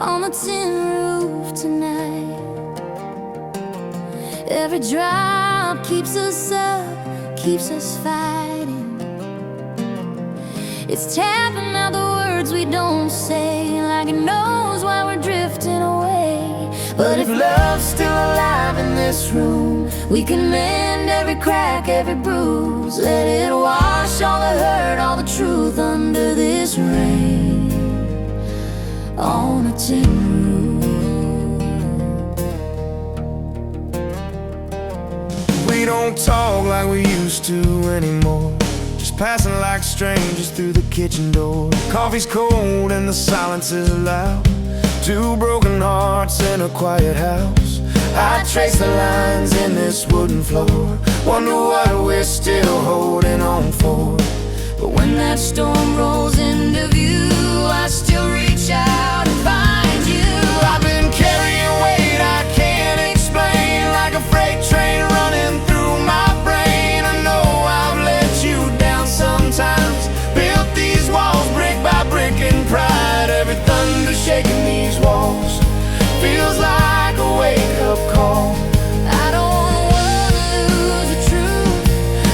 on the tin roof tonight. Every drop keeps us up, keeps us fighting. It's tapping out the words we don't say, like it knows why we're drifting away. But if love's still alive in this room, we can mend every crack, every bruise. Let it wash all the hurt, all the truth under this rain on a tin roof. We don't talk like we used to anymore, just passing like strangers through the kitchen door. Coffee's cold and the silence is loud. Two broken hearts in a quiet house. I trace the lines in this wooden floor, wonder what we're still holding on for. But when that storm rolls into view, I still reach out and find you. I've been carrying weight I can't explain, like a freight train running through my brain. I know I've let you down sometimes, built these walls brick by brick in pride. Every thunder shaking these walls feels like a wake-up call. I don't wanna lose the truth.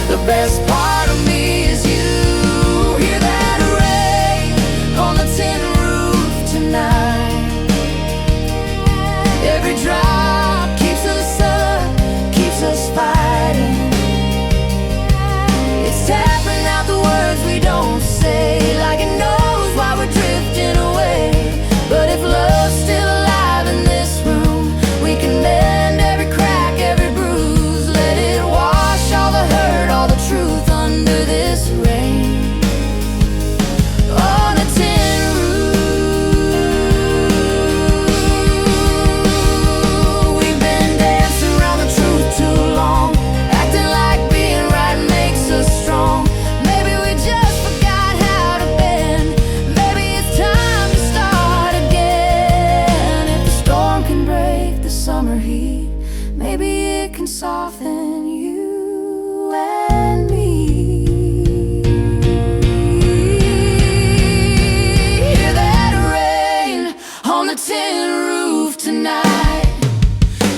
The best part of me is you. Hear that rain on the tin roof tonight. Every drop keeps us up, keeps us fighting. It's tapping out the words we don't say, like it knows why we're drifting away. But if love's still alive in this room, we can mend every crack, every bruise. Let it wash all the hurt, all the truth under this rain on a tin roof. We've been dancing around the truth too long, acting like being right makes us strong. Maybe we just forgot how to bend. Maybe it's time to start again. If the storm can break the summer heat, maybe it can soften you and me. Hear that rain on the tin roof tonight.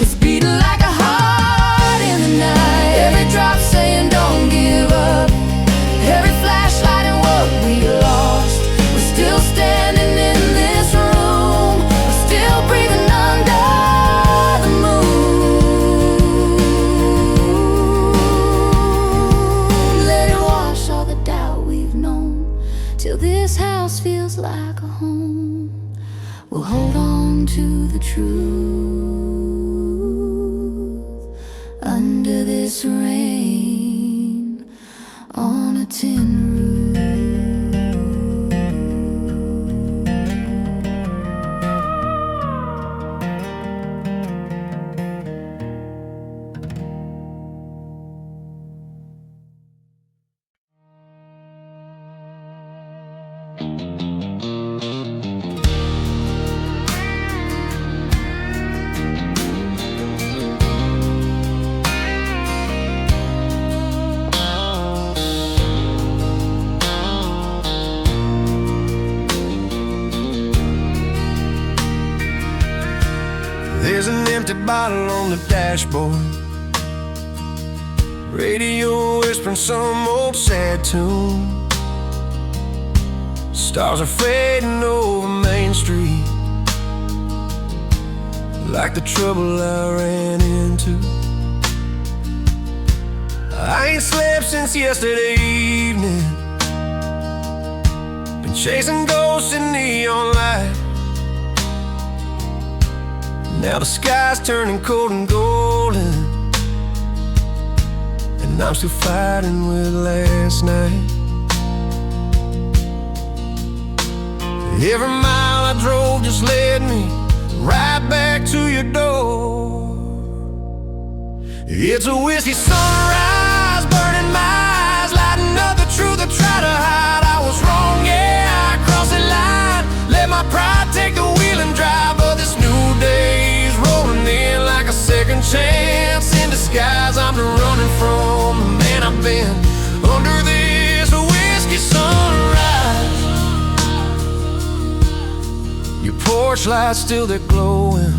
It's beating like a heart in the night. Every drop saying don't give up, every flashlight and what we lost. We're still standing in this room, we're still breathing under the moon. Let it wash all the doubt we've known, till this house feels like a home. We'll hold on to the truth under this rain on a tin roof. There's an empty bottle on the dashboard, radio whispering some old sad tune. Stars are fading over Main Street, like the trouble I ran into. I ain't slept since yesterday evening, been chasing ghosts in neon light. Now the sky's turning cold and golden, and I'm still fighting with last night. Every mile I drove just led me right back to your door. It's a whiskey sunrise, burning my eyes, lighting up the truth I try to hide. I was wrong, yeah, I crossed the line, let my pride take the wheel and drive. But this new day's rolling in like a second chance in disguise. I'm running from the man I've been under this whiskey sunrise. Your porch lights still they're glowing,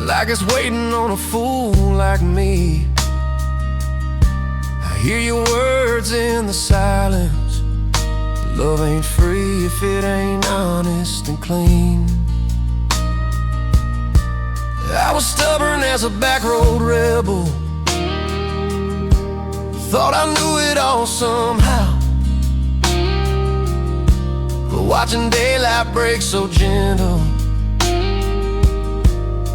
like it's waiting on a fool like me. I hear your words in the silence. Love ain't free if it ain't honest and clean. I was stubborn as a backroad rebel, thought I knew it all somehow. But watching daylight break so gentle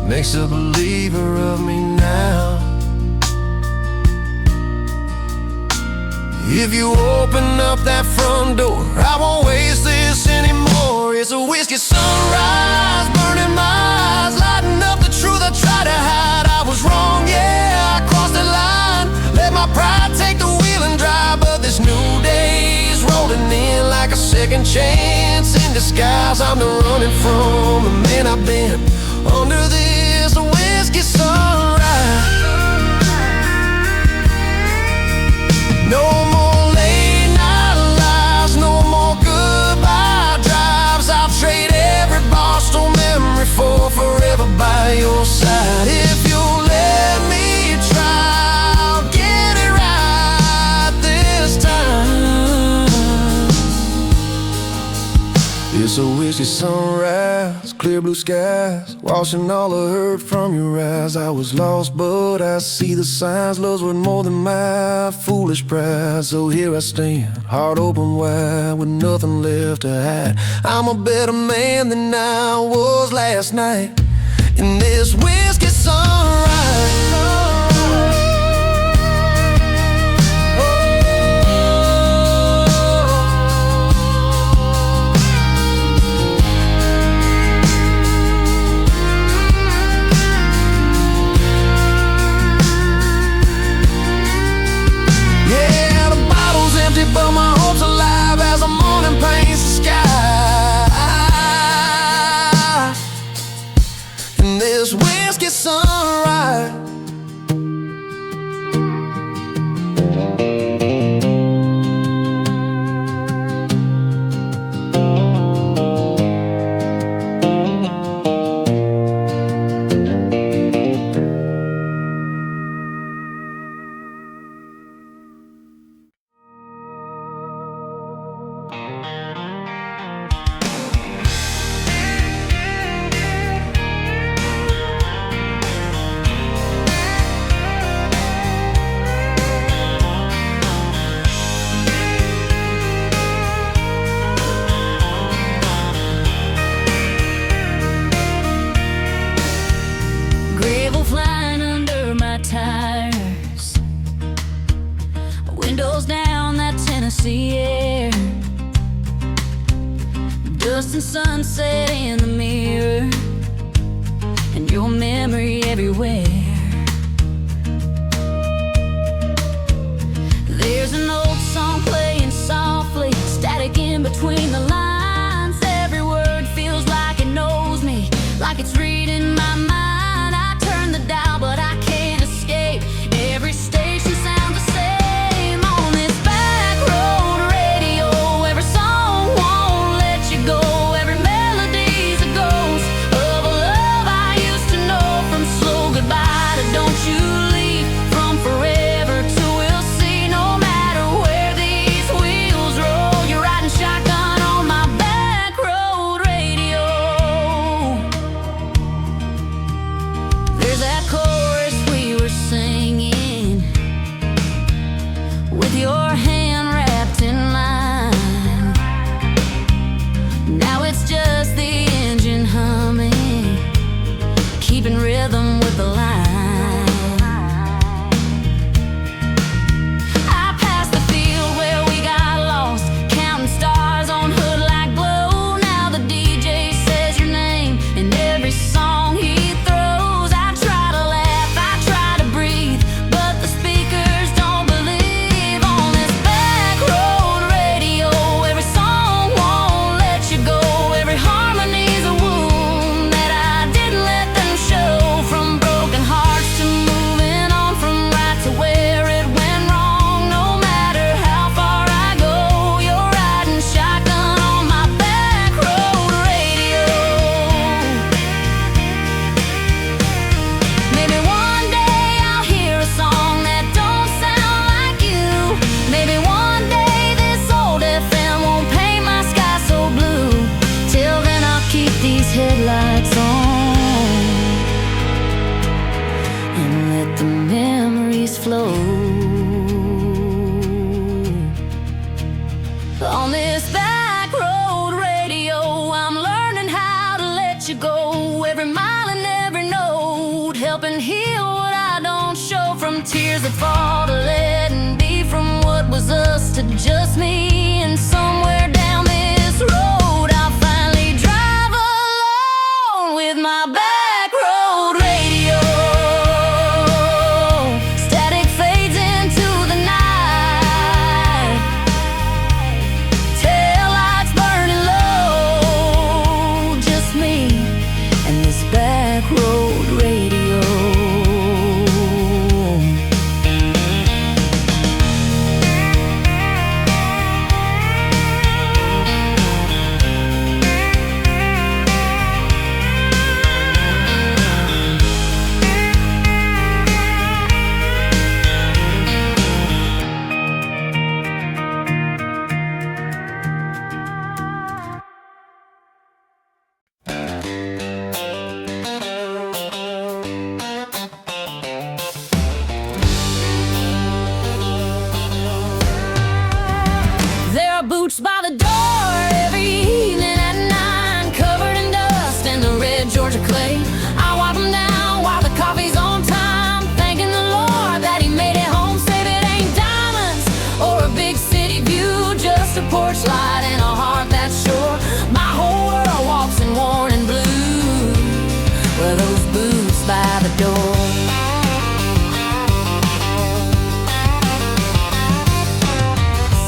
makes a believer of me now. If you open up that front door, I won't waste this anymore. It's a whiskey sunrise, burning my eyes, lighting up the truth I tried to hide. I was wrong, yeah, I crossed the line, let my pride take the wheel and drive. But this new day's rolling in like a second chance in disguise. I'm done running from the man I've been under this whiskey sunrise. No more late night lies, no more goodbye drives. I'll trade every Boston memory for forever by your side. If you'll let me try, I'll get it right this time. It's a whiskey sunrise, clear blue skies, washing all the hurt from your eyes. I was lost, but I see the signs. Love's worth more than my foolish pride. So here I stand, heart open wide, with nothing left to hide. I'm a better man than I was last night in this whiskey sunrise. But my hope's alive as the morning paints the sky in this whiskey sunrise. Windows down that Tennessee air, dust and sunset in the mirror, and your memory everywhere. There's an old song playing softly, static in between the lines. Every word feels like it knows me, like it's reading my mind. I turn the dial but I can't escape. Every station sounds the same on this backroad radio. Every song won't let you go. Every melody's a ghost of a love I used to know. From slow goodbye to don't you leave, from forever to we'll see. No matter where these wheels roll, you're riding shotgun on my backroad radio. There's that chorus we were singing, with your hand wrapped in mine. Now it's just the engine humming, keeping rhythm with the line. I passed the field where we got lost, counting stars on hood like glow. Now the DJ says your name in every song he throws. I try to laugh, I try to breathe, but the speakers don't believe. On this backroad radio, every song won't let you go. Every harmony let you go. Every mile and every note, helping heal what I don't show. From tears that fall to letting be, from what was us to just me. And somewhere down this road I'll finally drive alone with my backroad radio. Static fades into the night, taillights burning low, just me and this backroad radio. Boots by the door every evening at 9, covered in dust and the red Georgia clay. I wipe them down while the coffee's on time, thanking the Lord that He made it home safe. It ain't diamonds or a big city view, just a porch light and a heart that's sure. My whole world walks in worn and blue. Well, those boots by the door.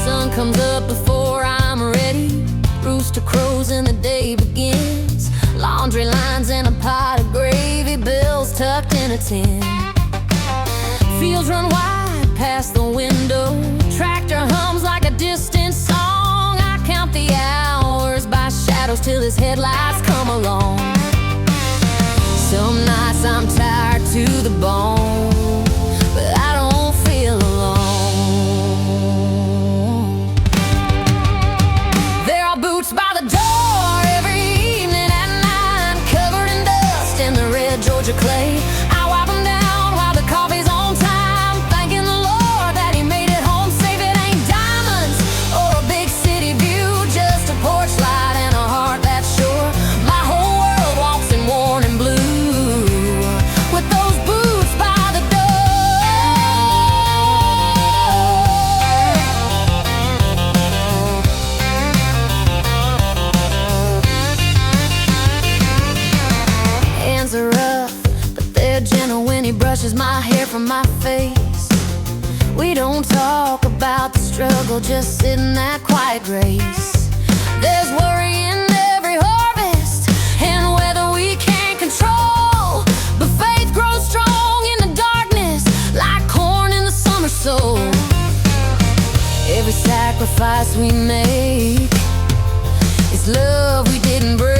Sun comes up before I'm ready, rooster crows and the day begins. Laundry lines and a pot of gravy, bills tucked in a tin. Fields run wide past the window, tractor hums like a distant song. I count the hours by shadows till his headlights come along. Some nights I'm tired to the bone, but I don't feel alone. Boots by the door every evening at 9, covered in dust and the red Georgia clay. I wipe them down while the coffee's on time, thanking the Lord that He made it home safe. It ain't diamonds or a big city view, just a porch light and a heart that's sure. My whole world walks in worn and blue, with those boots by the door. Hands are rough, but they're gentle when he brushes my hair from my face. We don't talk about the struggle, just sit in that quiet grace. There's worry in every harvest and weather we can't control, but faith grows strong in the darkness like corn in the summer soul. Every sacrifice we make is love we didn't break.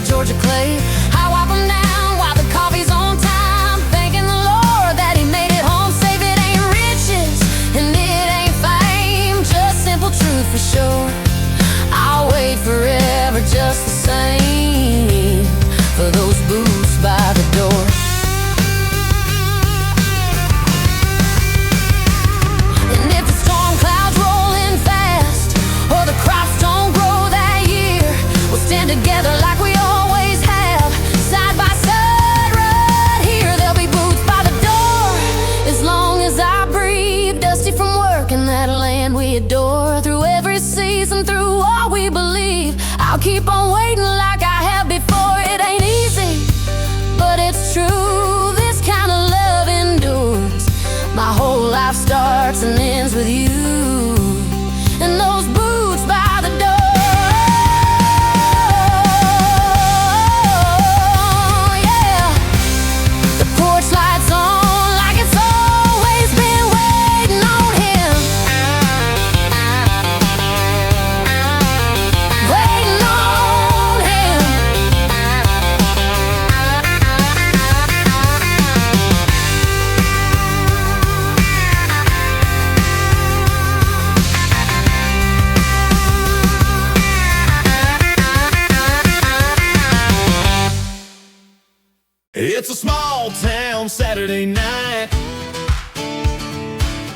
Georgia clay. I wipe them down while the coffee's on time, thanking the Lord that He made it home safe. It ain't riches and it ain't fame, just simple truth for sure. I'll wait forever just the same for those boots by the door. And if the storm clouds roll in fast or the crops don't grow that year, we'll stand together like we always have, side by side right here. There'll be boots by the door as long as I breathe, dusty from work in that land we adore. Through every season, through all we believe, I'll keep on waiting like I have before. It ain't easy, but it's true. This kind of love endures. My whole life starts and ends with you and those boots by the door. It's a small town Saturday night.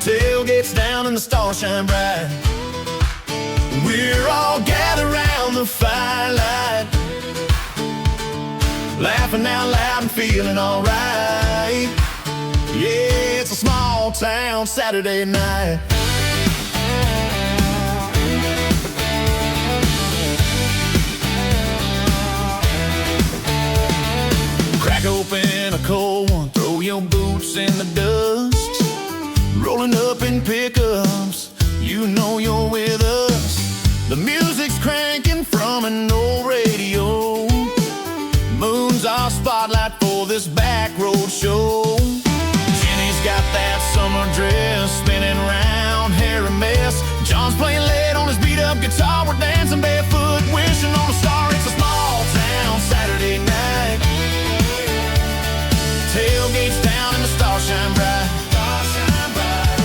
Tailgates down and the stars shine bright. We're all gathered around the firelight, laughing out loud and feeling alright. Yeah, it's a small town Saturday night. Crack open a cold one, throw your boots in the dust. Rolling up in pickups, you know you're with us. The music's cranking from an old radio. Moon's our spotlight for this Backroad show. Jenny's got that summer dress, spinning round, hair a mess. John's playing lead on his beat-up guitar. We're dancing barefoot, wishing on a star. It's a small town Saturday night. Tailgates down and the stars shine bright.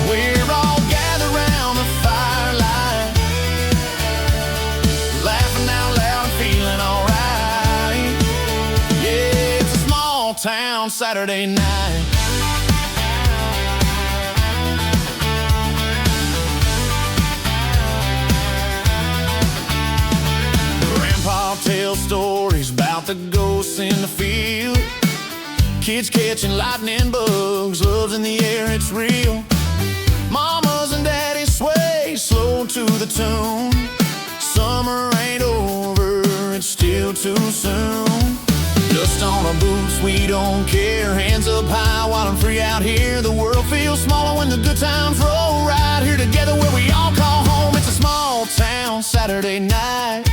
We're all gathered around the firelight, laughing out loud and feeling alright. Yeah, it's a small town Saturday night. Grandpa tells stories about the ghosts in the field. Kids catching lightning bugs, love's in the air, it's real. Mamas and daddies sway slow to the tune. Summer ain't over, it's still too soon. Dust on our boots, we don't care. Hands up high while I'm free out here. The world feels smaller when the good times roll. Right here together where we all call home. It's a small town Saturday night.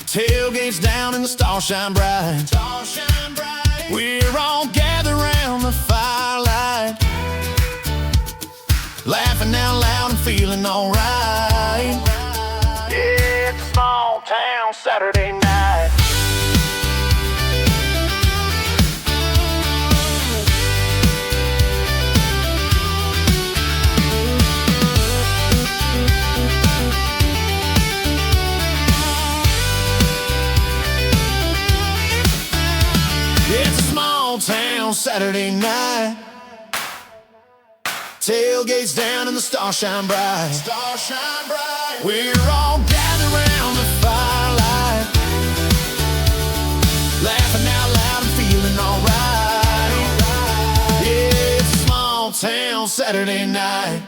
Tailgates down and the stars shine bright. We're all gathered around the firelight, laughing out loud and feeling alright. Yeah, it's a small town Saturday night. It's a small town Saturday night. Tailgates down and the stars shine bright. Stars shine bright. We're all gathered around the firelight, laughing out loud and feeling alright. Yeah, it's a small town Saturday night.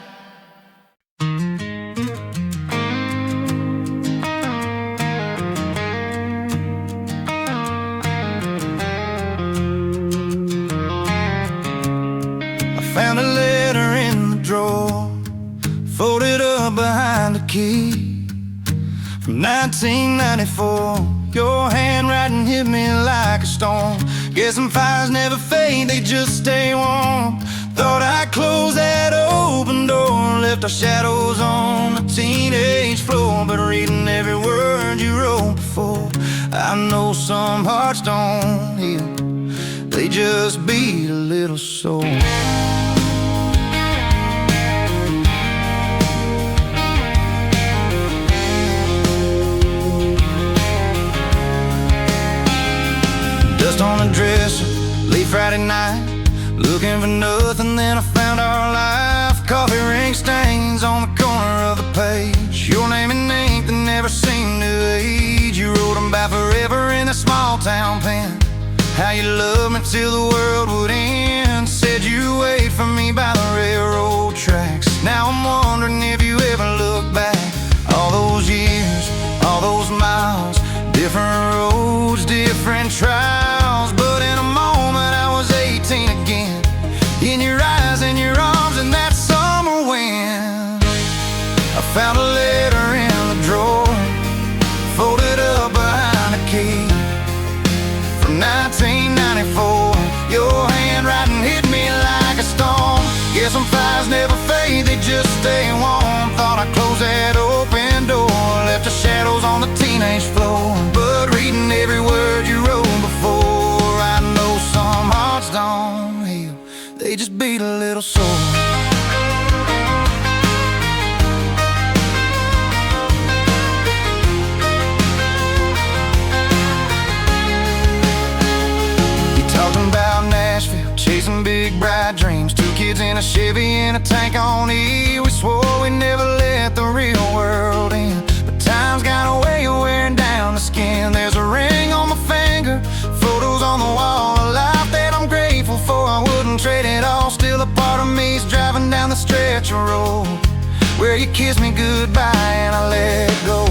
Found a letter in the drawer, folded up behind the key. From 1994, your handwriting hit me like a storm. Guess some fires never fade, they just stay warm. Thought I'd close that open door, left our shadows on the teenage floor. But reading every word you wrote before, I know some hearts don't heal, they just beat a little sore. Dust on the dresser, late Friday night, looking for nothing, then I found our life. Coffee ring stains on the corner of the page, your name in ink that never seemed to age. You wrote them by forever in that small town pen, how you loved me till the world would end. Said you wait for me by the railroad tracks. Now I'm wondering if you ever look back. All those years, all those miles, different roads, different trials. But in a moment I was 18 again, in your eyes, in your arms, and that summer wind. I found a letter in the drawer, folded up behind the key. From 1994, your handwriting hit me like a storm. Guess some fires never fade, they just stay warm. Thought I'd close that open door, left the shadows on the teenage floor. But reading every word you wrote before, I know some hearts don't heal, they just beat a little sore. Talking about Nashville, chasing chasing big bright dreams. 2 kids in a Chevy and a tank on E. We swore we'd never let the real world in, but time's got a way of wearing down the skin. There's a ring on my finger, photos on the wall, a life that I'm grateful for. I wouldn't trade it all. Still a part of me's driving down the stretch of road where you kiss me goodbye and I let go.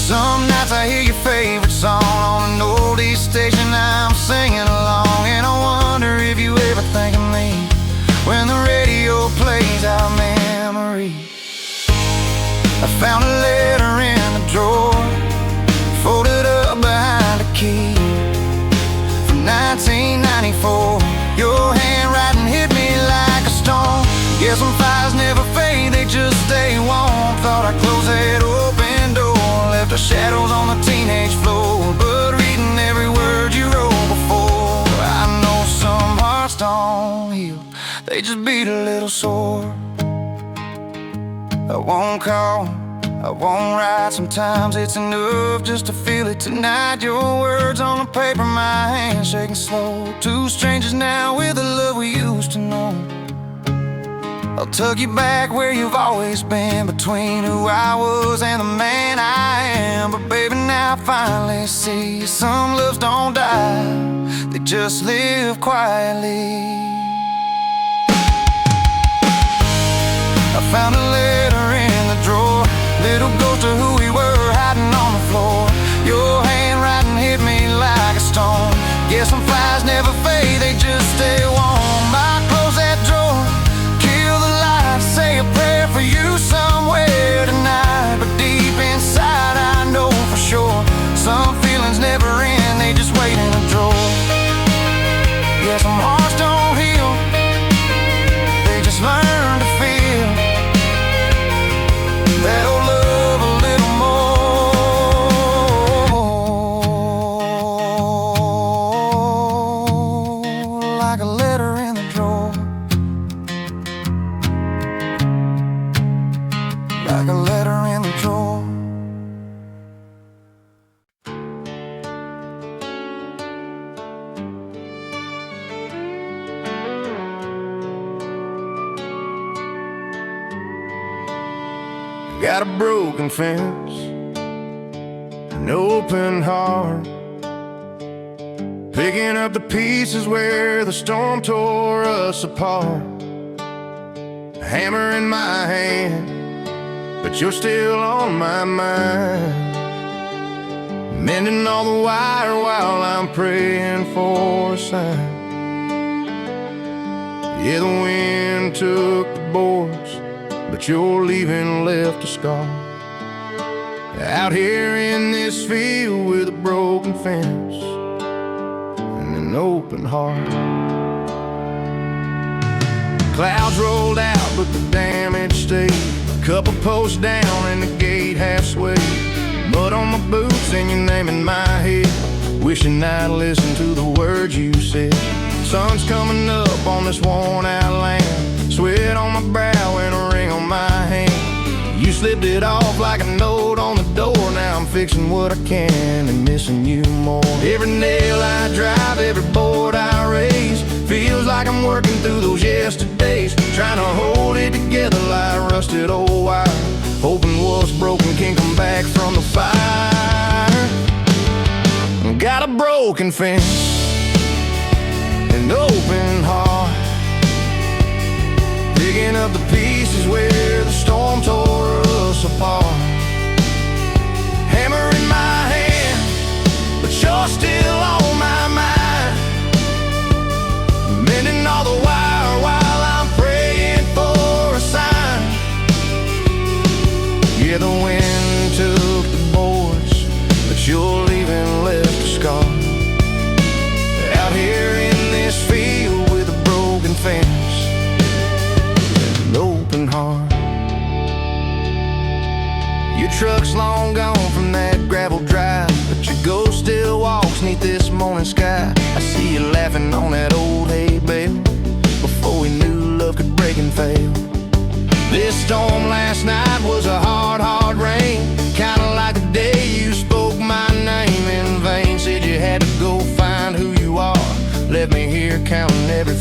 Some nights I hear your favorite song on an oldie station, I'm singing along, and I wonder if you ever think of me when the radio plays our memories. I found a letter in the drawer, folded up behind a key, from 1994. Your handwriting hit me like a stone. Guess some fires never fade, they just stay warm. Thought I'd close that open door, left the shadows on the teenage floor, but reading every word you wrote before, I know some hearts don't heal, they just beat a little sore. I won't call, I won't write, sometimes it's enough just to feel it tonight. Your words on the paper, my hands shaking slow. 2 strangers now with the love we used to know. I'll tug you back where you've always been, between who I was and the man I am. But baby, now I finally see some loves don't die, they just live quietly. I found a letter in the drawer, little ghost of who we were hiding on the floor. Your handwriting hit me like a stone. Guess some fires never fade, they just stay warm. I close that drawer, say a prayer for you somewhere tonight, but deep inside I know for sure some feelings never end, they just wait in a drawer. Yeah, some hearts don't heal, they just learn to feel that old love a little more, like a letter in the drawer, like a letter in the drawer. Got a broken fence, an open heart, picking up the pieces where the storm tore us apart. A hammer in my hand, but you're still on my mind, mending all the wire while I'm praying for a sign. Yeah, the wind took the boards, but your leaving left a scar. Out here in this field with a broken fence and an open heart. Clouds rolled out, but the damage stayed. Couple posts down and the gate half swayed. Mud on my boots and your name in my head, wishing I'd listened to the words you said. Sun's coming up on this worn out land, sweat on my brow and a ring on my hand. You slipped it off like a note on the door. Now I'm fixing what I can and missing you more. Every nail I drive, every board I raise, feels like I'm working through those yesterdays, trying to hold it together like rusted old wire, hoping what's broken can come back from the fire. Got a broken fence, an open heart, picking up the pieces where the storm tore us apart. Hammer in my hand, but you're still on my mind, mending all the wire while I'm praying for a sign. Yeah, the wind took the boards, but your leaving left a scar. Out here in this field with a broken fence, an open heart.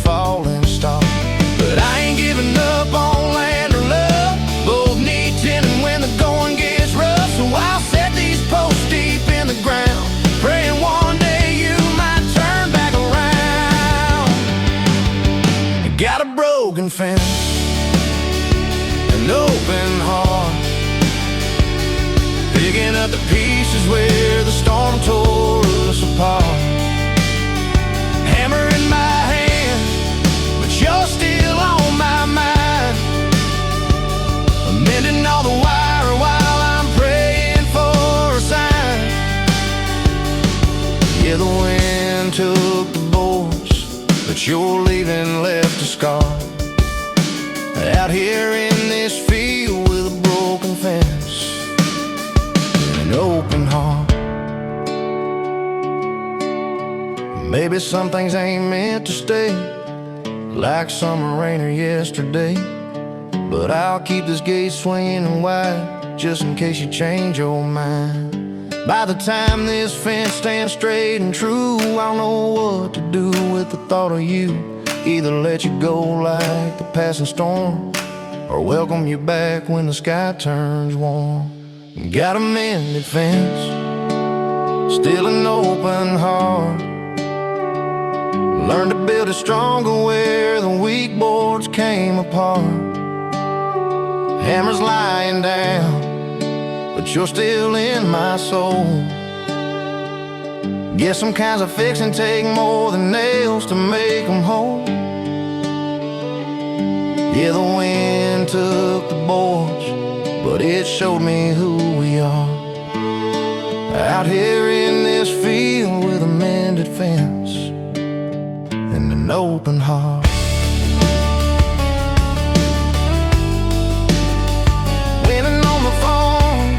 falling star. But I ain't giving up on land or love. Both need tending when the going gets rough. So I'll set these posts deep in the ground, praying one day you might turn back around. Got a broken fence, an open heart, picking up the pieces where the storm tore us apart. Hammer in my hand, but you're still on my mind. I'm mending all the wire while I'm praying for a sign. Yeah, the wind took the boards, but your leaving left a scar. Out here in this field with a broken fence and an open heart. Maybe some things ain't meant to stay, like summer rain or yesterday. But I'll keep this gate swinging wide, just in case you change your mind. By the time this fence stands straight and true, I'll know what to do with the thought of you. Either let you go like the passing storm, or welcome you back when the sky turns warm. Got a mended fence, still an open heart. Learned to build it stronger where the weak boards came apart. Hammers lying down, but you're still in my soul. Guess some kinds of fixing take more than nails to make them whole. Yeah, the wind took the boards, but it showed me who we are. Out here in this field with a mended fence and an open heart. Winning on the phone,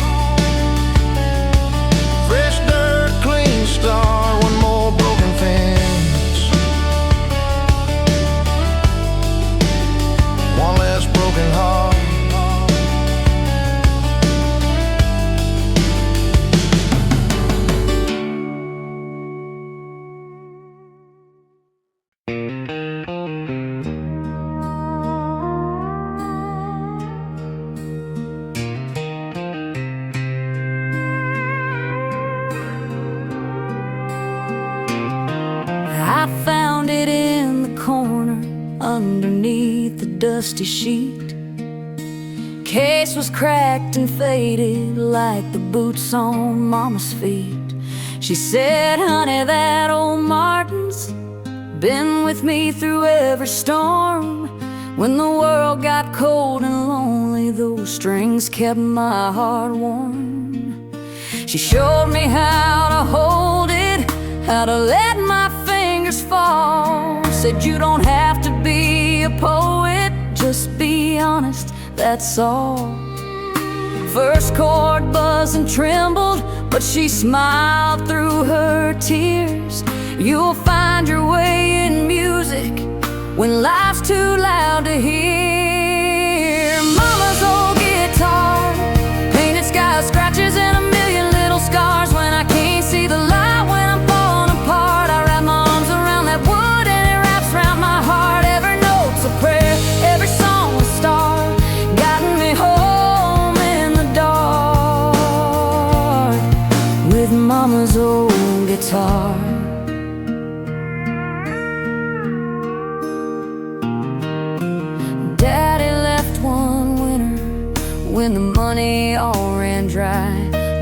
fresh dirt, clean start, one more broken fence, one less broken heart. I found it in the corner underneath the dusty sheet. Case was cracked and faded like the boots on Mama's feet. She said, honey, that old Martin's been with me through every storm. When the world got cold and lonely, those strings kept my heart warm. She showed me how to hold it, how to let my fingers fall. Said you don't have to be a poet, just be honest, that's all. First chord buzzed and trembled, but she smiled through her tears. You'll find your way in music when life's too loud to hear. Mama's old guitar, painted sky scratches and a million little scars. When I can't see the light, when I'm falling apart, I wrap my arms around that wood and it wraps around my heart. Every note's a prayer, every song a star, guiding me home in the dark with Mama's old guitar. Daddy left one winter when the money all ran dry.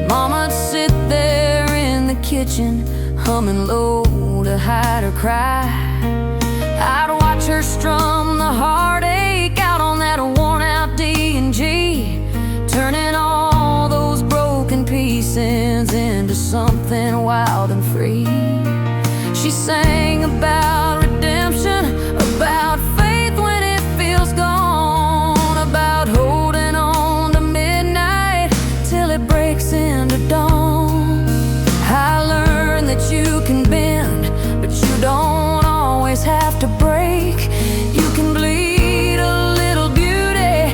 Mama'd sit there in the kitchen, humming low to hide her cry. I'd watch her strum the heartache out on that worn-out D and G, turning all those broken pieces into something wild and free. She sang about redemption, about faith when it feels gone, about holding on to midnight till it breaks into dawn. I learned that you can bend, but you don't always have to break. You can bleed a little beauty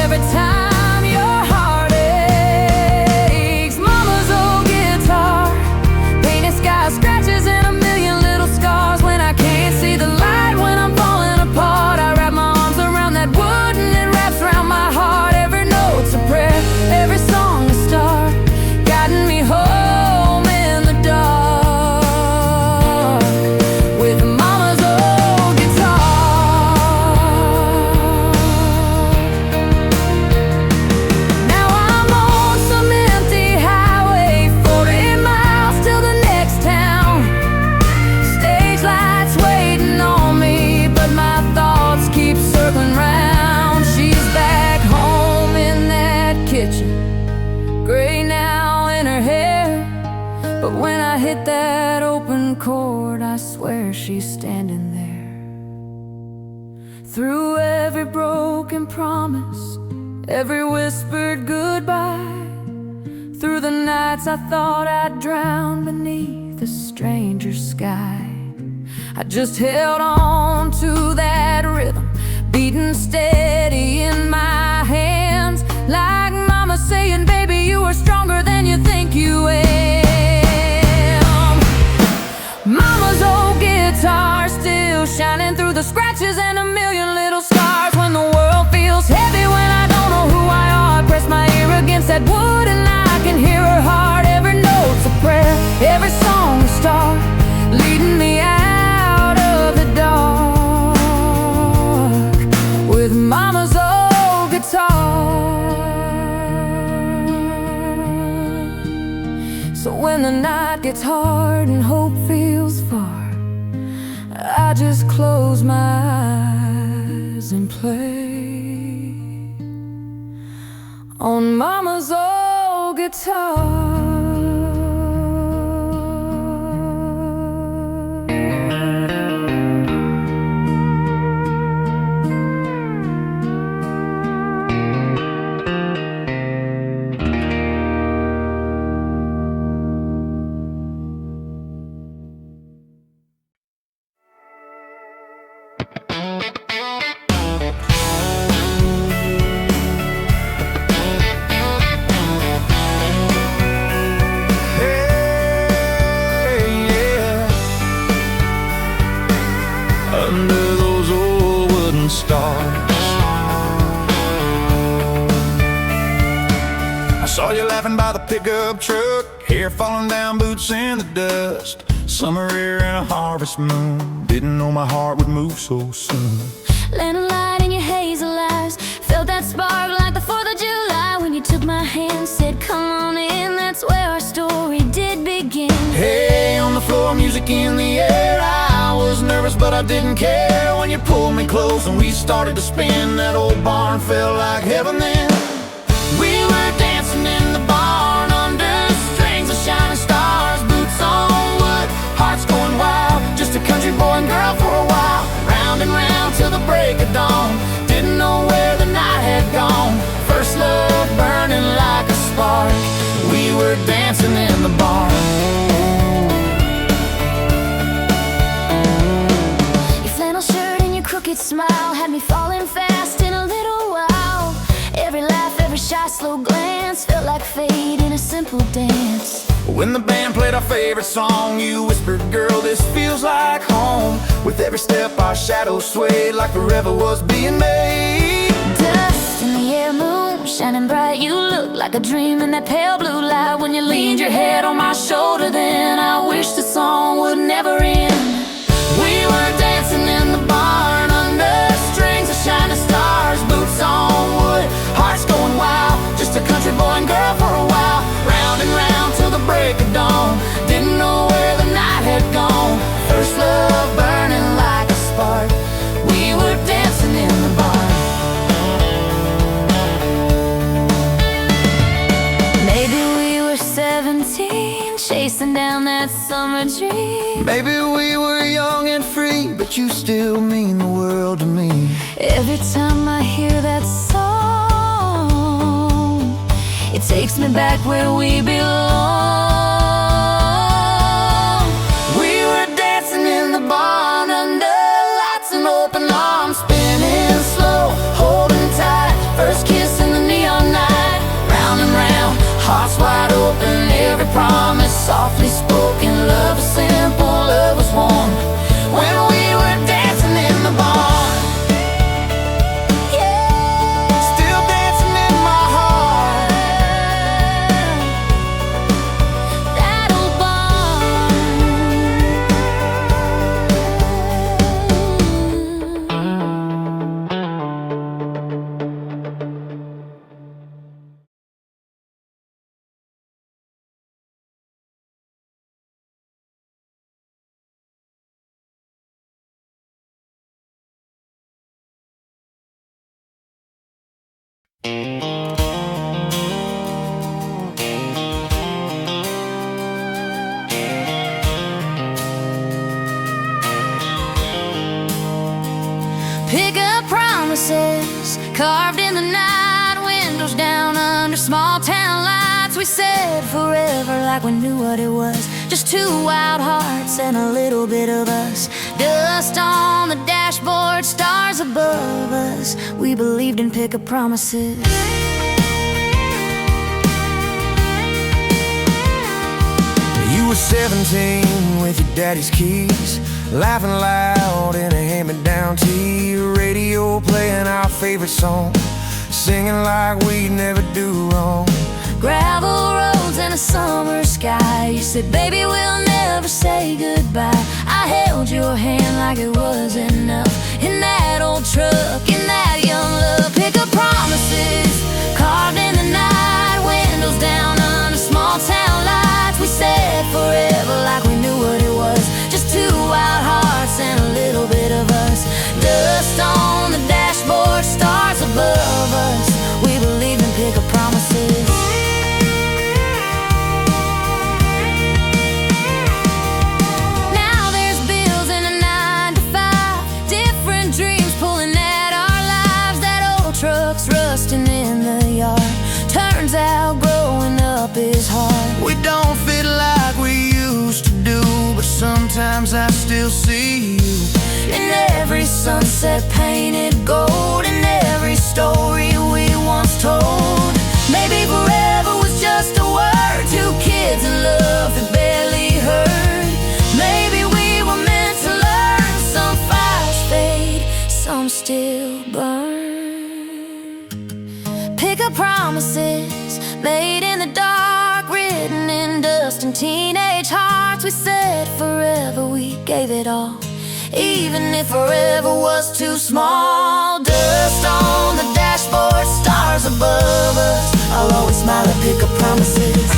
every time your heart aches. Mama's old guitar, painted sky scratches and a million little scars. When I Through every broken promise, every whispered goodbye, through the nights I thought I'd drown beneath a stranger's sky, I just held on to that rhythm, beating steady in my hands, like mama saying, baby, you are stronger than you think you am. Mama's old guitar still shining through the scratches and a million little scars. When the world feels heavy, when I don't know who I are, I press my ear against that wood and I can hear her heart. Every note's a prayer, every song a star, leading me out of the dark with mama's old guitar. So when the night gets hard and hope feels far, I just close my eyes and play on mama's old guitar. Under those old wooden stars, I saw you laughing by the pickup truck, hair falling down, boots in the dust. Summer air and a harvest moon, didn't know my heart would move so soon. Laying a light in your hazel eyes, felt that spark like the 4th of July when you took my hand, said come on in, that's where our story did begin. Hey, on the floor, music in the air, I was nervous but I didn't care when you pulled me close and we started to spin. That old barn felt like heaven then. We were dancing in the barn under strings of shining stars, boots on wood, hearts going wild, just a country boy and girl for a while. Round and round till the break of dawn, didn't know where the night had gone. First love burning like a spark, we were dancing in the barn. Crooked smile had me falling fast in a little while. Every laugh, every shy, slow glance felt like fate in a simple dance. When the band played our favorite song, you whispered, girl, this feels like home. With every step our shadows swayed like forever was being made. Dust in the air, moon shining bright, you looked like a dream in that pale blue light. When you leaned your head on my shoulder then, I wish the song would never end. We were dancing in the barn under strings of shining stars, boots on wood, hearts going wild, just a country boy and girl for a while. Round and round till the break of dawn, didn't know where the night had gone. First love burning like a spark, we were dancing in the barn. Maybe we were 17, chasing down that summer dream. Maybe we were young and free, but you still mean the world to me. Every time I hear that song, it takes me back where we belong. We were dancing in the barn under lights and open arms, spinning slow, holding tight, first kiss in the neon night. Round and round, hearts wide open, every promise softly spoken. Love was simple, love was warm, when we were dancing in the barn. Yeah, still dancing in my heart, that old Pick up promises carved in the night, windows down under small town lights. We said forever like we knew what it was, just two wild hearts and a little bit of us. Dust on the dashboard, stars above us. We believed in pick-up promises. You were 17 with your daddy's keys, laughing loud in a hand-me-down tea. Radio playing our favorite song, singing like we'd never do wrong. Gravel roads and a summer sky. You said, baby, we'll never say goodbye. I held your hand like it was enough. In that old truck, in that young love. Pick up promises carved in the night, windows down under small town lights. We said forever like we knew what it was, just two wild hearts and a little bit of us. Dust on the dashboard, stars above us. We believed in pick-up promises. Now there's bills and a 9 to 5, different dreams pulling at our lives. That old truck's rusting in the yard. Turns out growing up is hard. We don't fit like we used to do, but sometimes I still see you in every sunset painted gold, in every story we once told. Maybe forever was just a word, two kids in love that barely heard. Maybe we were meant to learn. Some fires fade, some still burn. Pick up promises made in the dark, written in dust and teenage hearts. We said forever, we gave it all, even if forever was too small. Dust on the dashboard, stars above us. I'll always smile and pick up promises.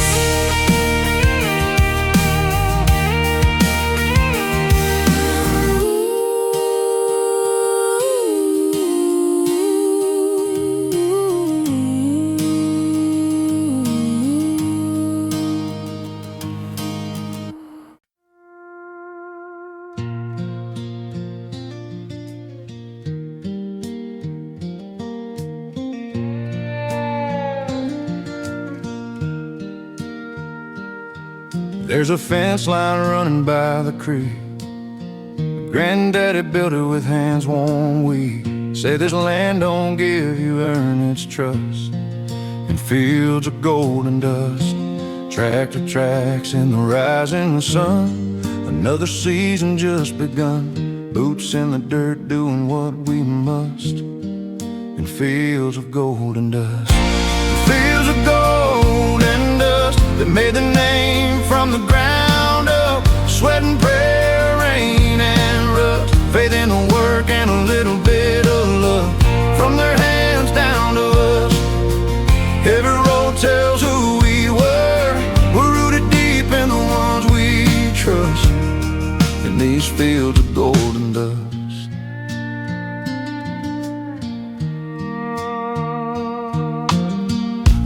There's a fence line running by the creek. Granddaddy built it with hands worn weak. Say this land don't give, you earn its trust. And fields of golden dust, tractor tracks in the rising sun. Another season just begun, boots in the dirt doing what we must. In fields of golden dust, fields of golden dust that made the name from the ground up. Sweat and prayer, rain and rust, faith in the work and a little bit of love. From their hands down to us, every road tells who we were. We're rooted deep in the ones we trust, in these fields of golden dust.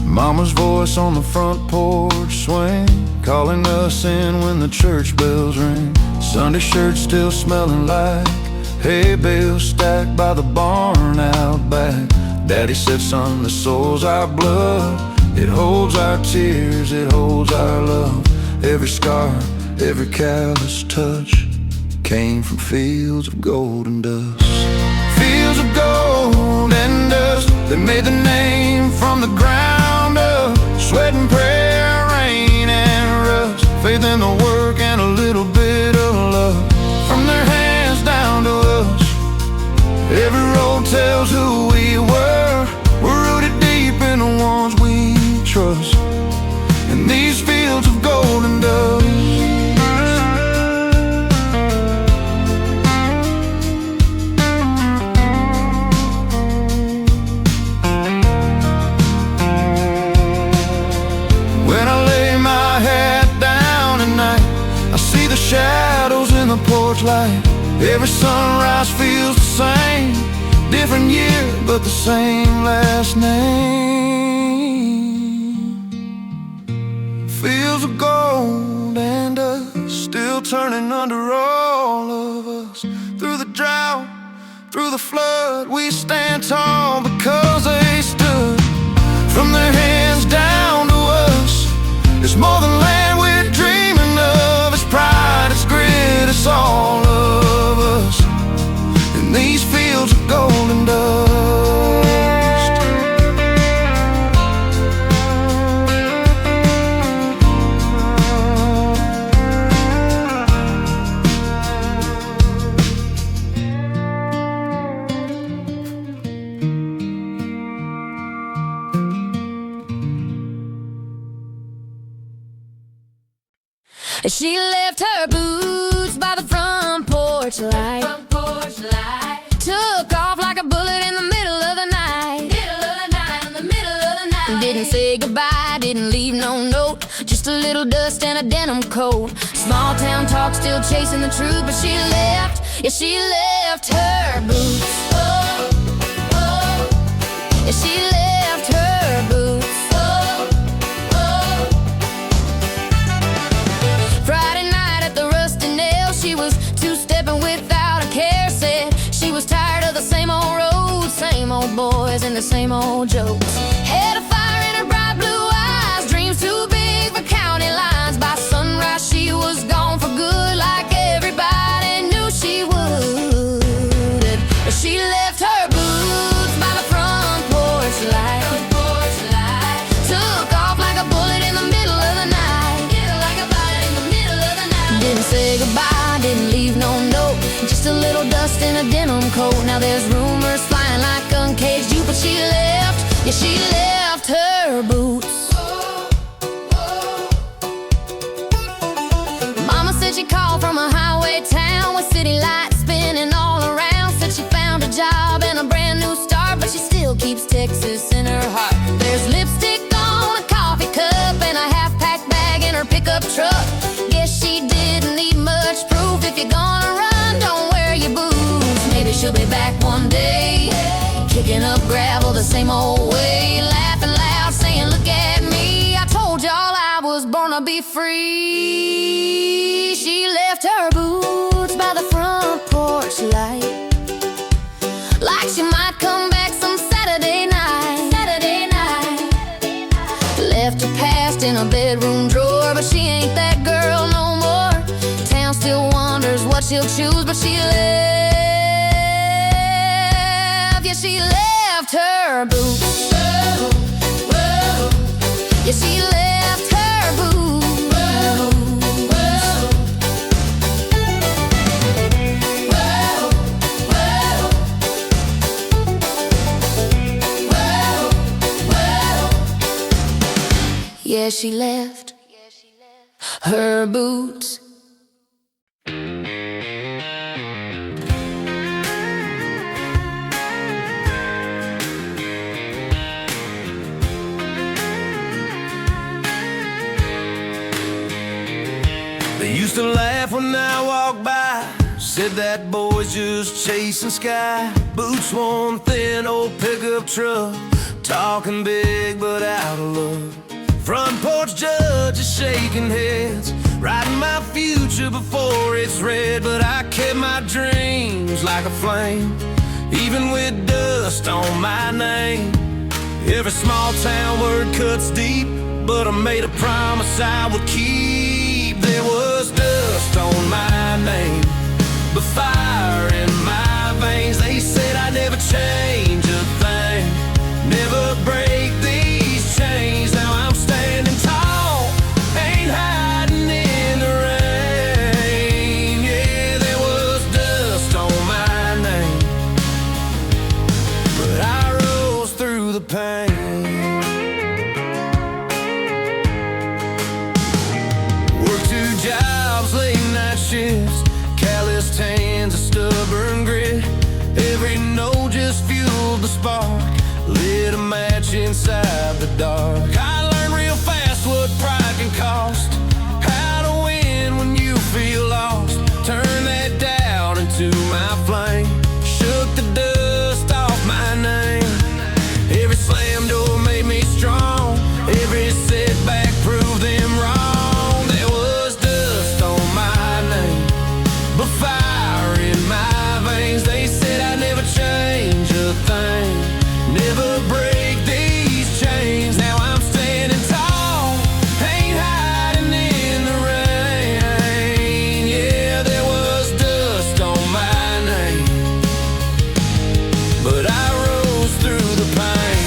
Mama's voice on the front porch swing, calling us in when the church bells ring. Sunday shirts still smelling like hay bales stacked by the barn out back. Daddy said, son, this soul's our blood. It holds our tears, it holds our love. Every scar, every callous touch came from fields of golden dust. Fields of golden dust that made the name from the ground up. Sweat and prayer, rain and rust, faith in the work and a little bit of love. From their hands down to us, every road tells who we were. We're rooted deep in the ones we trust, in these fields of golden dust. Shadows in the porch light, every sunrise feels the same. Different year, but the same last name. Fields of gold and dust, still turning under all of us. Through the drought, through through the flood, we stand tall because they stood. From their hands down to us, it's more than land we're dreaming of. It's pride, it's grit, it's all of us. And these fields of golden dust. She left her boots by the front porch light. Took off like a bullet in the middle of the night. Didn't say goodbye, didn't leave no note. Just a little dust and a denim coat. Small town talk, still chasing the truth. But she left, yeah, she left her boots. Yeah, she left her boots. Friday night at the Rusty Nail, she was two-stepping without a care. Said she was tired of the same old road, same old boys and the same old jokes. Had a fire in her bright blue eyes, dreams too big for county lines. By sunrise she was gone for good, like everybody knew she would. She left her boots by the front porch light. Took off like a bullet in the middle of the night. Didn't say goodbye, didn't leave no note. Just a little dust in a denim coat. Now there's rumors flying like uncaged youth. But she left, yeah, she left her boots. Mama said she called from a highway town with city lights spinning all around. Said she found a job and a brand new start, but she still keeps Texas in her heart. There's lipstick on a coffee cup and a half-pack bag in her pickup truck. Guess she didn't need much proof. If you're gonna run, don't wear your boots. Maybe she'll be back one day, kicking up gravel the same old way, laughing loud, saying, look at me, I told y'all I was born to be free. She left her boots by the front porch light, like she might come back some Saturday night. Left her past in a bedroom drawer, but she ain't that girl no more. Town still wonders what she'll choose, but she left, yeah, she left her boots. Yeah, she left her boots. Yeah, she left her boots. They used to laugh when I walked by, said that boy's just chasing sky. Boots one thin old pickup truck, talking big but out of luck. Front porch judges shaking heads, writing my future before it's read. But I kept my dreams like a flame, even with dust on my name. Every small town word cuts deep, but I made a promise I would keep. There was dust on my name, but fire in my veins. They said I'd never change a thing, never break these chains. Now I'm standing tall, ain't hiding in the rain. Yeah, there was dust on my name, but I rose through the pain. Worked 2 jobs, late night shifts, calloused hands, a stubborn grit. Every note just fueled the spark, lit a match inside the dark. I learned real fast what pride can cost, how to win when you feel lost. Turn that doubt into my flame, shook the dust off my name. Every slam door made me strong, every setback proved them wrong. There was dust on my name, but fire in my veins. They said I'd never change but I rose through the pain.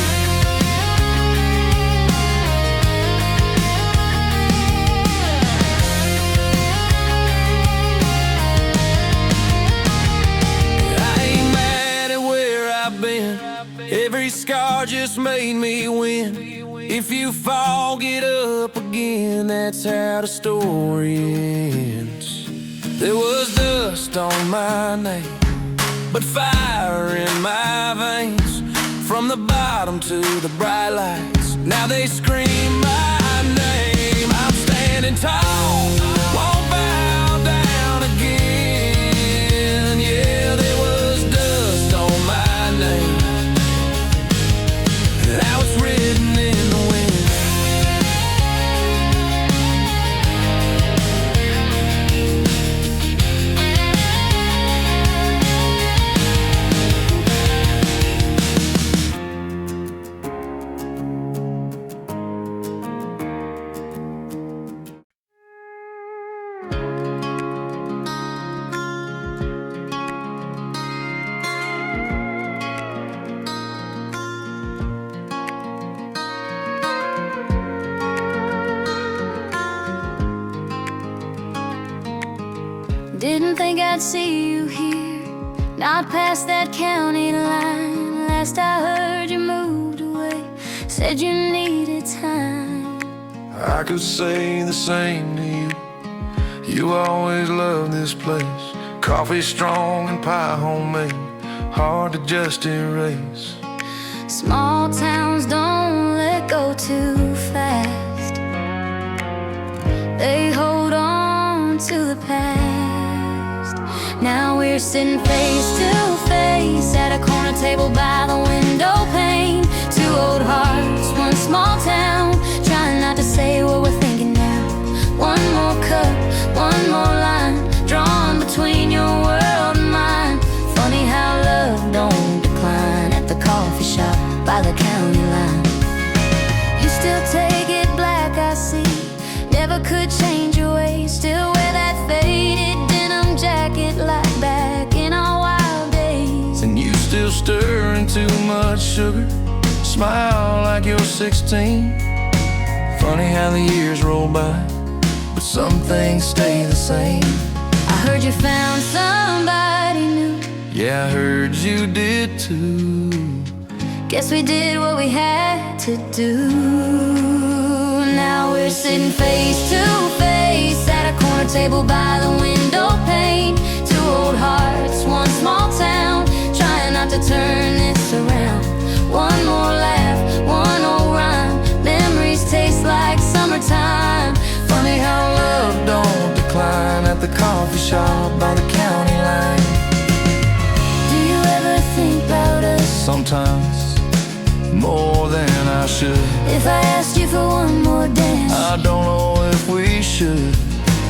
I ain't mad at where I've been. Every scar just made me win. If you fall, get up again. That's how the story ends. There was dust on my name, but fire in my veins. From the bottom to the bright lights, now they scream my name. I'm standing tall, won't bow down again. Yeah, there was dust on my name. Now it's written in the wind. Didn't think I'd see you here, not past that county line. Last I heard you moved away, said you needed time. I could say the same to you. You always loved this place. Coffee strong and pie homemade, hard to just erase. Small towns don't let go too fast. They hold on to the past. Now we're sitting face to face at a corner table by the window pane. Two old hearts, one small town, trying not to say what we're thinking now. One more cup, one more line, drawn between your world and mine. Funny how love don't decline at the coffee shop by the county line. You still take it black, I see. Never could change your ways. Still wear that faded denim jacket like back in our wild days. And you still stirring too much sugar, smile like you're 16. Funny how the years roll by, but some things stay the same. I heard you found somebody new. Yeah, I heard you did too. Guess we did what we had to do. Now we're sitting face to face at a corner table by the window pane. Two old hearts, one small town, trying not to turn this around. One more laugh, one old rhyme. Memories taste like summertime. Funny how love don't decline at the coffee shop by the county line. Do you ever think about us? Sometimes, more than I should. If I asked you for one more dance, I don't know if we should,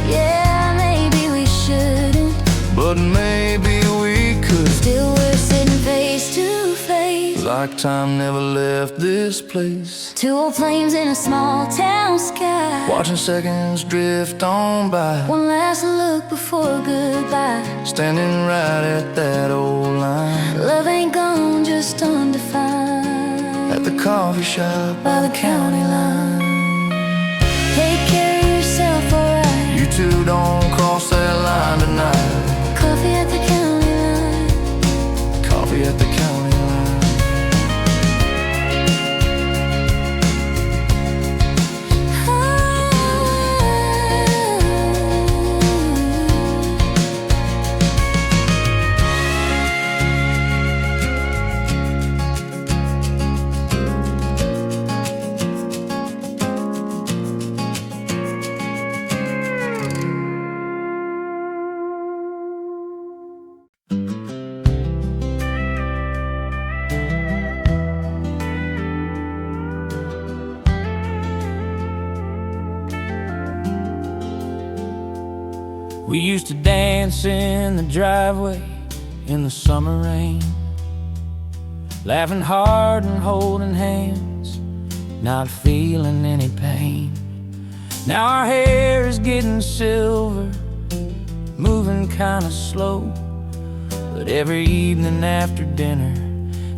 yeah, maybe we shouldn't, but maybe we could. Still we're sitting face to face, like time never left this place. two old flames in a small town sky, Watching seconds drift on by, one last look before goodbye. standing right at that old line Love ain't gone, just undefined, at the coffee shop by the county line. Take care of yourself, alright. You two don't cross that line tonight. Coffee at the county line. Coffee at the county line. We used to dance in the driveway in the summer rain, laughing hard and holding hands, not feeling any pain. Now our hair is getting silver, moving kinda slow, but every evening after dinner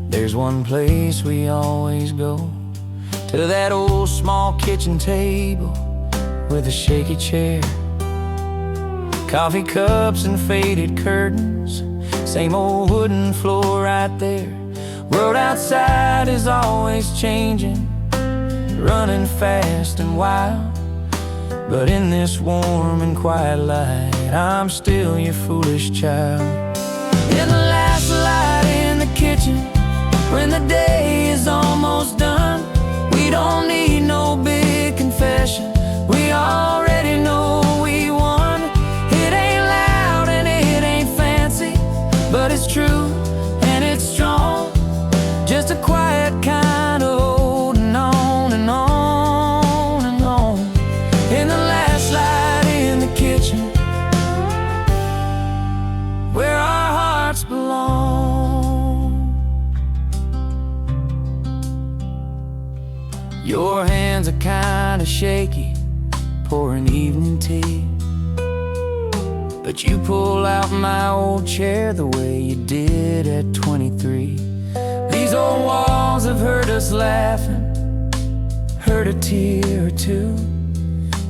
There's one place we always go, to that old small kitchen table with a shaky chair, coffee cups and faded curtains, same old wooden floor right there. World outside is always changing, running fast and wild, but in this warm and quiet light, I'm still your foolish child. In the last light in the kitchen, when the day is almost done, we don't need no big confession, we already know we won. It ain't loud and it ain't fancy, but it's true and it's strong, just a quiet kind of holding on and on and on. In the last light in the kitchen, where our hearts belong. Your hands are kinda shaky, pouring evening tea, but you pull out my old chair the way you did at 23. These old walls have heard us laughing, heard a tear or two,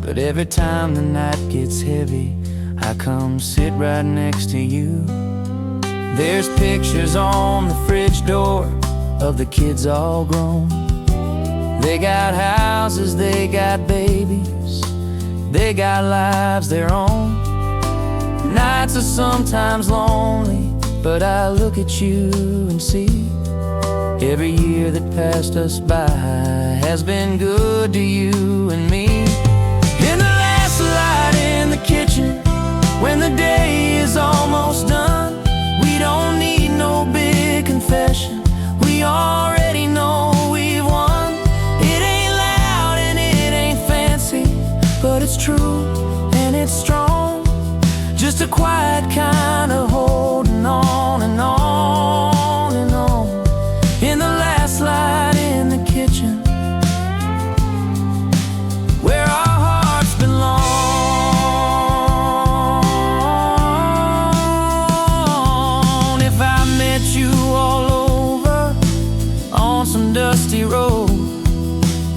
but every time the night gets heavy, I come sit right next to you. There's pictures on the fridge door of the kids all grown. They got houses, they got babies, they got lives their own. Nights are sometimes lonely, but I look at you and see every year that passed us by has been good to you and me. In the last light in the kitchen, when the day is almost done, we don't need no big confession, we already know we've won. It ain't loud and it ain't fancy, but it's true and it's strong, just a quiet kind of holding on and on and on. In the last light in the kitchen, where our hearts belong. If I met you all over on some dusty road,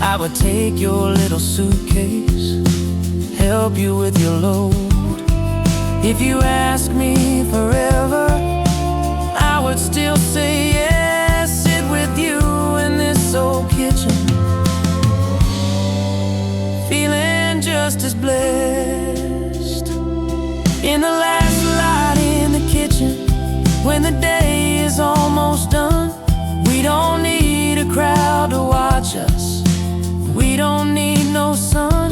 I would take your little suitcase, help you with your load. If you ask me forever, I would still say yes, sit with you in this old kitchen, feeling just as blessed. In the last light in the kitchen, when the day is almost done, we don't need a crowd to watch us, we don't need no sun.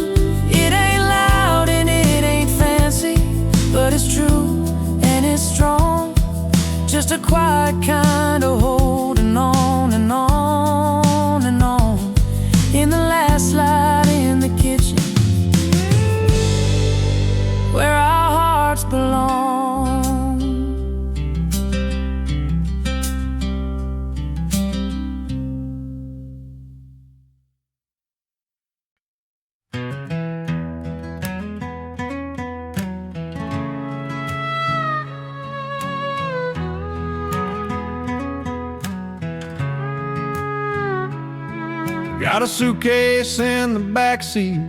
It ain't loud and it ain't fancy, but it's true and it's strong, just a quiet kind of holding on and on and on. In the last light in the kitchen, where our hearts belong. Got a suitcase in the backseat,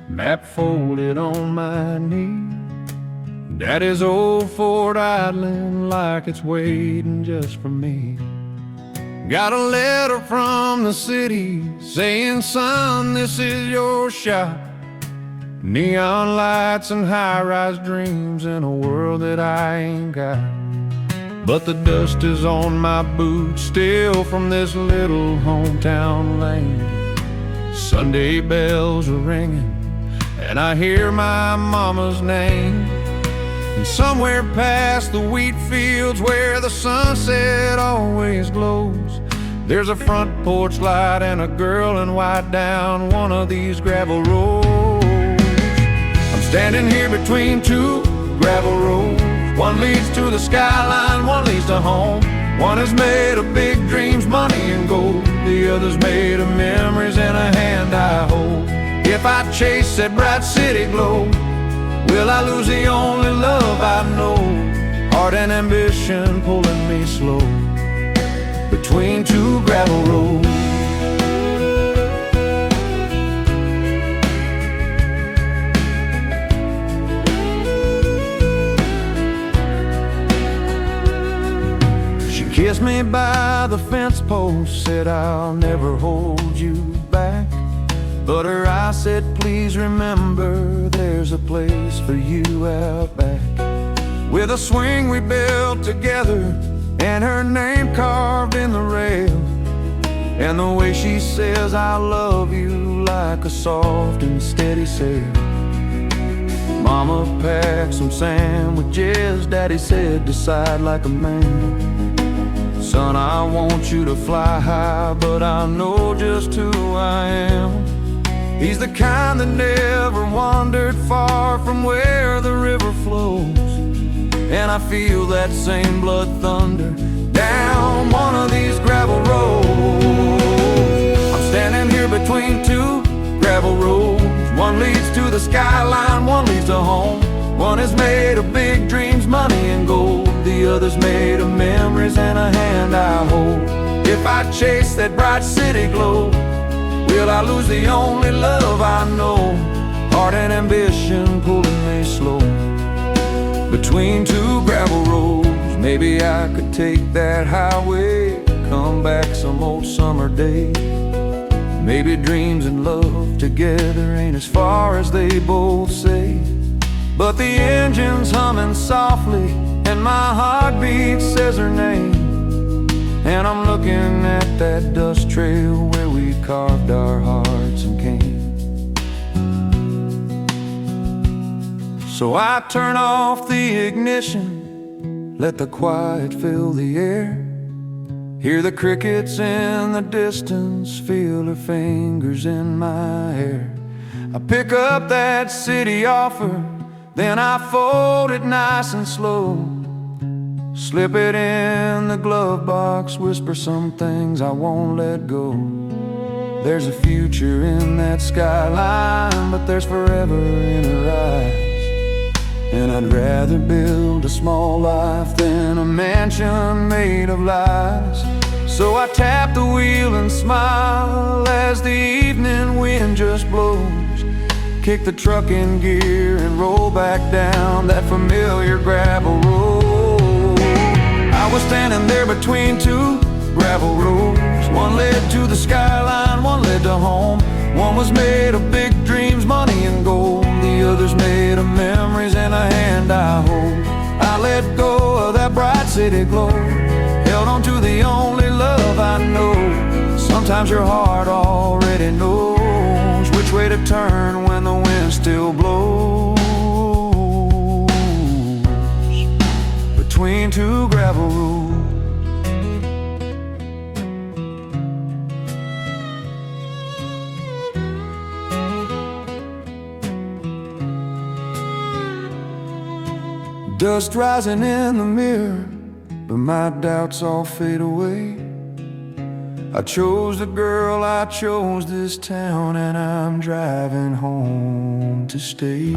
map folded on my knee. Daddy's old Ford idling like it's waiting just for me. Got a letter from the city saying, son, this is your shot. Neon lights and high-rise dreams in a world that I ain't got. But the dust is on my boots still from this little hometown lane. Sunday bells are ringing and I hear my mama's name. And somewhere past the wheat fields where the sunset always glows, there's a front porch light and a girl in white down one of these gravel roads. I'm standing here between two gravel roads. One leads to the skyline, one leads to home. One is made of big dreams, money and gold. The other's made of memories in a hand I hold. If I chase that bright city glow, will I lose the only love I know? Heart and ambition pulling me slow. But between two gravel roads. She kissed me by the fence post, said I'll never hold you back. But her eyes said, please remember, there's a place for you out back. With a swing we built together, and her name carved in the rail, and the way she says I love you like a soft and steady sail. Mama packed some sandwiches, Daddy said decide like a man. Son, I want you to fly high, but I know just who I am. He's the kind that never wandered far from where the river flows, and I feel that same blood thunder down one of these gravel roads. I'm standing here between two gravel roads. One leads to the skyline, one leads to home. One is made of big dreams, money and gold. The other's made of memories and a hand I hold. If I chase that bright city glow, will I lose the only love I know? Heart and ambition pulling me slow between two gravel roads. Maybe I could take that highway, come back some old summer day. Maybe dreams and love together ain't as far as they both say. But the engine's humming softly, and my heartbeat says her name. And I'm looking at that dust trail where we carved our hearts and came. So I turn off the ignition, let the quiet fill the air. Hear the crickets in the distance, feel her fingers in my hair. I pick up that city offer, then I fold it nice and slow. Slip it in the glove box, whisper some things I won't let go. There's a future in that skyline, but there's forever in her eyes. And I'd rather build a small life than a mansion made of lies. So I tap the wheel and smile as the evening wind just blows. Kick the truck in gear and roll back down that familiar gravel road. I was standing there between two gravel roads. One led to the skyline, one led to home. One was made of big dreams, money and gold. The other's made of memories and a hand I hold. I let go of that bright city glow, held on to the only love I know. Sometimes your heart already knows which way to turn when the wind still blows. Between two gravel roads. Dust rising in the mirror, but my doubts all fade away. I chose the girl, I chose this town, and I'm driving home to stay.